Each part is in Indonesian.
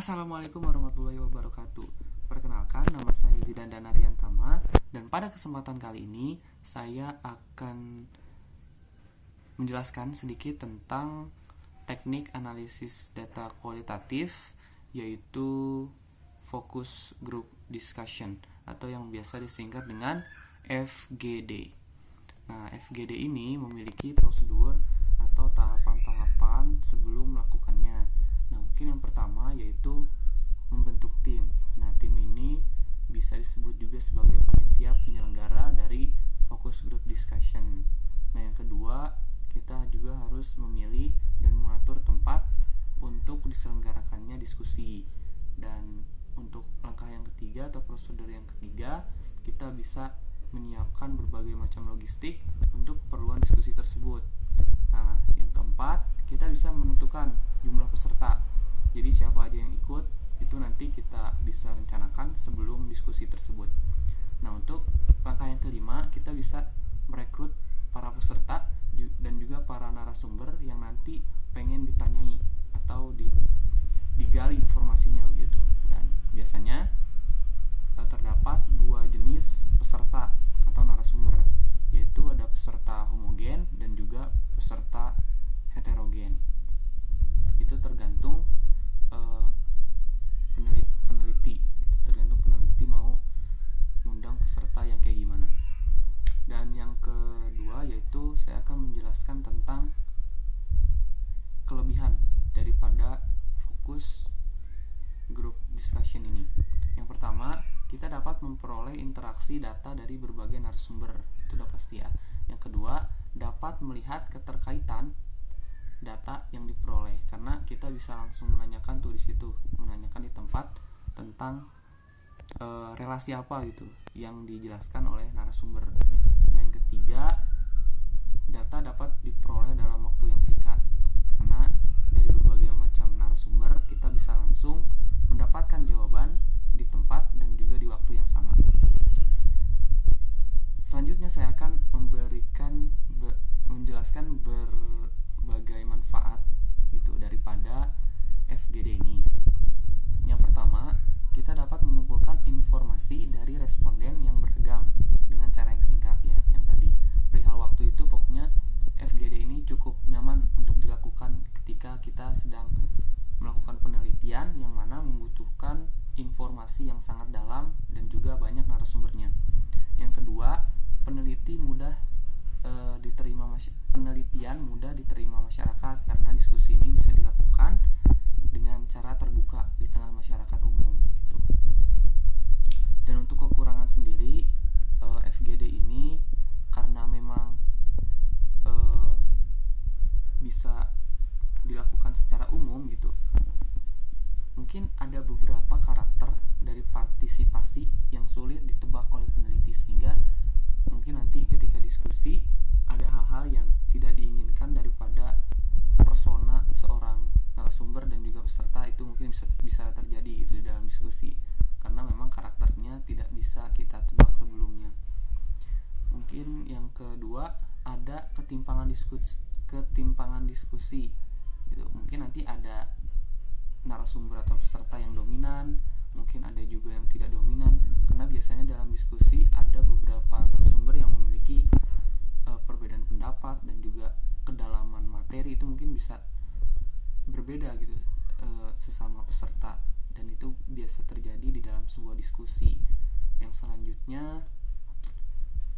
Assalamualaikum warahmatullahi wabarakatuh. Perkenalkan, nama saya Zidan Danariantama, dan pada kesempatan kali ini saya akan menjelaskan sedikit tentang teknik analisis data kualitatif, yaitu Focus Group Discussion atau yang biasa disingkat dengan FGD. Nah, FGD ini memiliki prosedur atau tahapan-tahapan sebelum melakukannya. Nah, mungkin yang pertama yaitu membentuk tim. Nah, tim ini bisa disebut juga sebagai panitia penyelenggara dari focus group discussion. Nah, yang kedua, kita juga harus memilih dan mengatur tempat untuk diselenggarakannya diskusi. Dan untuk langkah yang ketiga atau prosedur yang ketiga, kita bisa menyiapkan berbagai macam logistik untuk keperluan diskusi tersebut. Nah, yang keempat, kita bisa menentukan jumlah peserta. Jadi siapa aja yang ikut, itu nanti kita bisa rencanakan sebelum diskusi tersebut. Nah, untuk langkah yang kelima, kita bisa merekrut para peserta dan juga para narasumber yang nanti pengen ditanyai atau digali informasinya begitu. Dan biasanya terdapat dua jenis peserta atau narasumber, yaitu ada peserta homogen dan juga peserta heterogen. Itu tergantung peneliti mau mengundang peserta yang kayak gimana. Dan yang kedua yaitu saya akan menjelaskan tentang kelebihan daripada fokus group discussion ini. Yang pertama, kita dapat memperoleh interaksi data dari berbagai narasumber, itu udah pasti ya. Yang kedua, dapat melihat keterkaitan data yang diperoleh, karena kita bisa langsung menanyakan tuh di situ, menanyakan di tempat tentang relasi apa gitu yang dijelaskan oleh narasumber. Nah, yang ketiga, data dapat diperoleh dalam waktu yang singkat, karena dari berbagai macam narasumber kita bisa langsung mendapatkan jawaban di tempat dan juga di waktu yang sama. Selanjutnya saya akan menjelaskan berbagai manfaat gitu daripada FGD ini. Yang pertama, kita dapat mengumpulkan informasi dari responden yang beragam dengan cara yang singkat ya, yang tadi. Perihal waktu itu pokoknya FGD ini cukup nyaman untuk dilakukan ketika kita sedang melakukan penelitian yang mana membutuhkan informasi yang sangat dalam dan juga banyak narasumbernya. Yang kedua, penelitian mudah diterima masyarakat karena diskusi ini bisa dilakukan dengan cara terbuka di tengah masyarakat umum gitu. Dan untuk kekurangan sendiri, FGD ini karena memang bisa dilakukan secara umum gitu, mungkin ada beberapa karakter dari partisipasi yang sulit ditebak oleh peneliti, sehingga mungkin nanti ketika diskusi ada hal-hal yang tidak diinginkan daripada persona seorang narasumber dan juga peserta. Itu mungkin bisa terjadi gitu di dalam diskusi karena memang karakternya tidak bisa kita tebak sebelumnya. Mungkin yang kedua, ada ketimpangan diskusi gitu. Mungkin nanti ada narasumber atau peserta yang dominan, mungkin ada juga yang tidak dominan, karena biasanya dalam diskusi ada beberapa narasumber yang memiliki perbedaan pendapat dan juga kedalaman materi itu mungkin bisa berbeda gitu sesama peserta, dan itu biasa terjadi di dalam sebuah diskusi. Yang selanjutnya,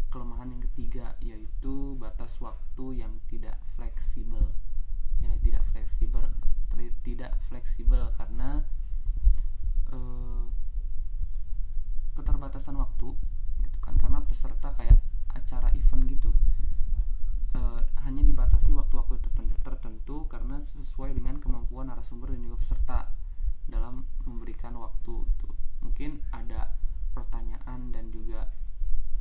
kelemahan yang ketiga yaitu batas waktu yang tidak fleksibel. Ya, tidak fleksibel karena keterbatasan waktu gitu kan, karena peserta kayak acara event gitu, hanya dibatasi waktu-waktu tertentu karena sesuai dengan kemampuan narasumber dan juga peserta dalam memberikan waktu gitu. Mungkin ada pertanyaan dan juga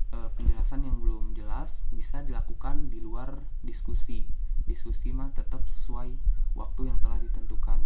penjelasan yang belum jelas bisa dilakukan di luar diskusi mah tetap sesuai waktu yang telah ditentukan